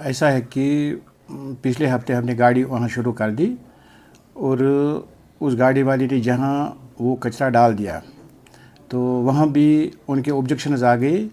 ऐसा है कि पिछले हफ्ते हमने गाड़ी वहाँ शुरू कर दी और उस गाड़ी वाले ने जहाँ वो कचरा डाल दिया तो वहाँ भी उनके ऑब्जेक्शंस आ गए।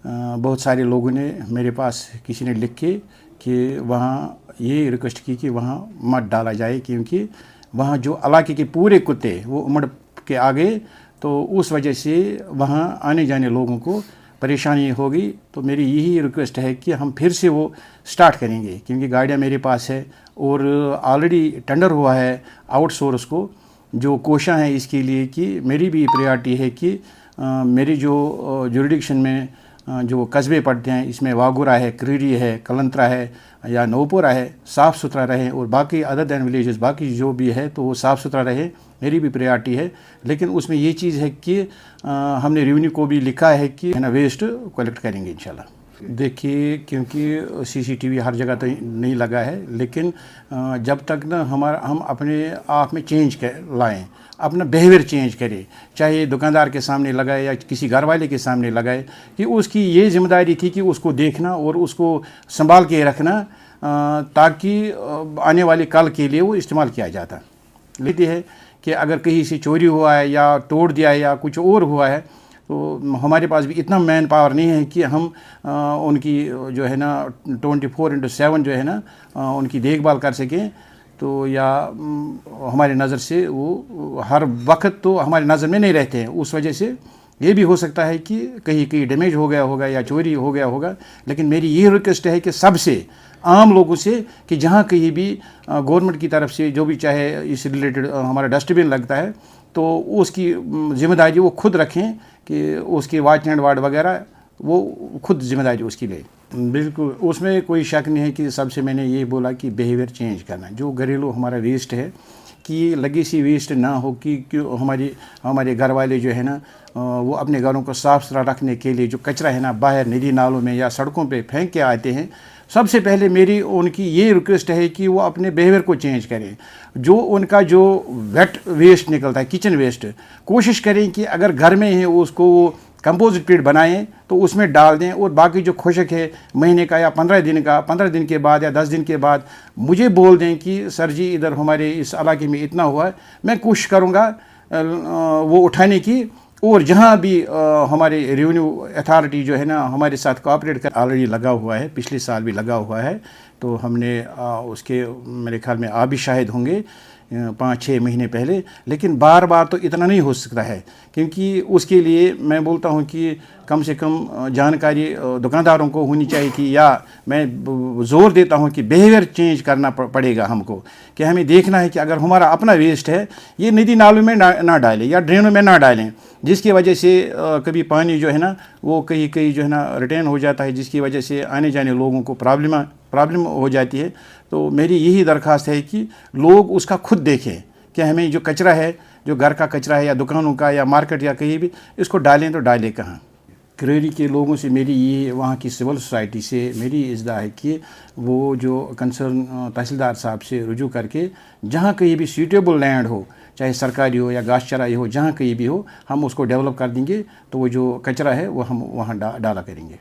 बहुत सारे लोगों ने मेरे पास किसी ने लिख के कि वहाँ ये रिक्वेस्ट की कि वहाँ मत डाला जाए, क्योंकि वहाँ जो इलाके के पूरे कुत्ते वो उमड़ के आ गए, तो उस वजह से वहाँ आने जाने लोगों को परेशानी होगी। तो मेरी यही रिक्वेस्ट है कि हम फिर से वो स्टार्ट करेंगे, क्योंकि गाड़ियाँ मेरे पास है और ऑलरेडी टेंडर हुआ है आउटसोर्स को जो कोशा है इसके लिए कि मेरी भी प्रायोरिटी है कि मेरी जो जुरिडिक्शन में जो कस्बे पड़ते हैं इसमें वागुरा है, क्रीरी है, कलंत्रा है या नौपुरा है, साफ़ सुथरा रहे और बाकी अदर दैन विलेजेस बाकी जो भी है तो वो साफ़ सुथरा रहे, मेरी भी प्रायोरिटी है। लेकिन उसमें ये चीज़ है कि हमने रेवेन्यू को भी लिखा है कि है ना वेस्ट कलेक्ट करेंगे इंशाल्लाह। देखिए, क्योंकि सीसीटीवी हर जगह तो नहीं लगा है, लेकिन जब तक ना हम अपने आप में चेंज लाएँ, अपना बिहेवियर चेंज करें, चाहे दुकानदार के सामने लगाए या किसी घर वाले के सामने लगाए, कि उसकी ये जिम्मेदारी थी कि उसको देखना और उसको संभाल के रखना ताकि आने वाले कल के लिए वो इस्तेमाल किया जाता। लेती है कि अगर कहीं से चोरी हुआ है या तोड़ दिया है या कुछ और हुआ है तो हमारे पास भी इतना मैन पावर नहीं है कि हम उनकी जो है ना 24/7 जो है ना उनकी देखभाल कर सकें। तो या हमारे नज़र से वो हर वक्त तो हमारी नज़र में नहीं रहते हैं, उस वजह से ये भी हो सकता है कि कहीं कहीं डैमेज हो गया होगा या चोरी हो गया होगा। लेकिन मेरी ये रिक्वेस्ट है कि सबसे आम लोगों से कि जहाँ कहीं भी गवर्नमेंट की तरफ से जो भी चाहे इस रिलेटेड हमारा डस्टबिन लगता है तो उसकी जिम्मेदारी वो खुद रखें कि उसकी वॉच एंड वार्ड वगैरह वो खुद जिम्मेदारी उसकी ले। बिल्कुल, उसमें कोई शक नहीं है कि सबसे मैंने ये बोला कि बिहेवियर चेंज करना। जो घरेलू हमारा वेस्ट है कि लगी सी वेस्ट ना हो कि क्यों हमारे घर वाले जो है ना वो अपने घरों को साफ़ सुथरा रखने के लिए जो कचरा है ना बाहर नदी नालों में या सड़कों पे फेंक के आते हैं। सबसे पहले मेरी उनकी ये रिक्वेस्ट है कि वो अपने बिहेवियर को चेंज करें। जो उनका जो वेट वेस्ट निकलता है, किचन वेस्ट, कोशिश करें कि अगर घर में है उसको वो कंपोजिट पीट बनाएं तो उसमें डाल दें, और बाकी जो खुशक है महीने का या 15 दिन के बाद या 10 दिन के बाद मुझे बोल दें कि सर जी इधर हमारे इस इलाके में इतना हुआ है। मैं कोशिश करूँगा वो उठाने की, और जहाँ भी हमारे रेवेन्यू अथॉरिटी जो है ना हमारे साथ कोऑपरेट कर ऑलरेडी लगा हुआ है, पिछले साल भी लगा हुआ है, तो हमने उसके मेरे ख्याल में आप भी शाहिद होंगे 5-6 महीने पहले। लेकिन बार बार तो इतना नहीं हो सकता है, क्योंकि उसके लिए मैं बोलता हूँ कि कम से कम जानकारी दुकानदारों को होनी चाहिए कि, या मैं ज़ोर देता हूँ कि बिहेवियर चेंज करना पड़ेगा हमको, कि हमें देखना है कि अगर हमारा अपना वेस्ट है ये नदी नालों में ना डालें या ड्रेनों में ना डालें, जिसकी वजह से कभी पानी जो है ना वो कहीं जो है ना रिटेन हो जाता है, जिसकी वजह से आने जाने लोगों को प्रॉब्लम हो जाती है। तो मेरी यही दरख्वास्त है कि लोग उसका खुद देखें कि हमें जो कचरा है, जो घर का कचरा है या दुकानों का या मार्केट या कहीं भी, इसको डालें तो डालें कहाँ। क्रेरी के लोगों से मेरी ये, वहाँ की सिविल सोसाइटी से मेरी इज़्दा है कि वो जो कंसर्न तहसीलदार साहब से रुजू करके जहाँ कहीं भी सूटेबल लैंड हो, चाहे सरकारी हो या घास चराई हो, जहाँ कहीं भी हो, हम उसको डेवलप कर देंगे। तो वो जो कचरा है वो हम वहाँ डाला करेंगे।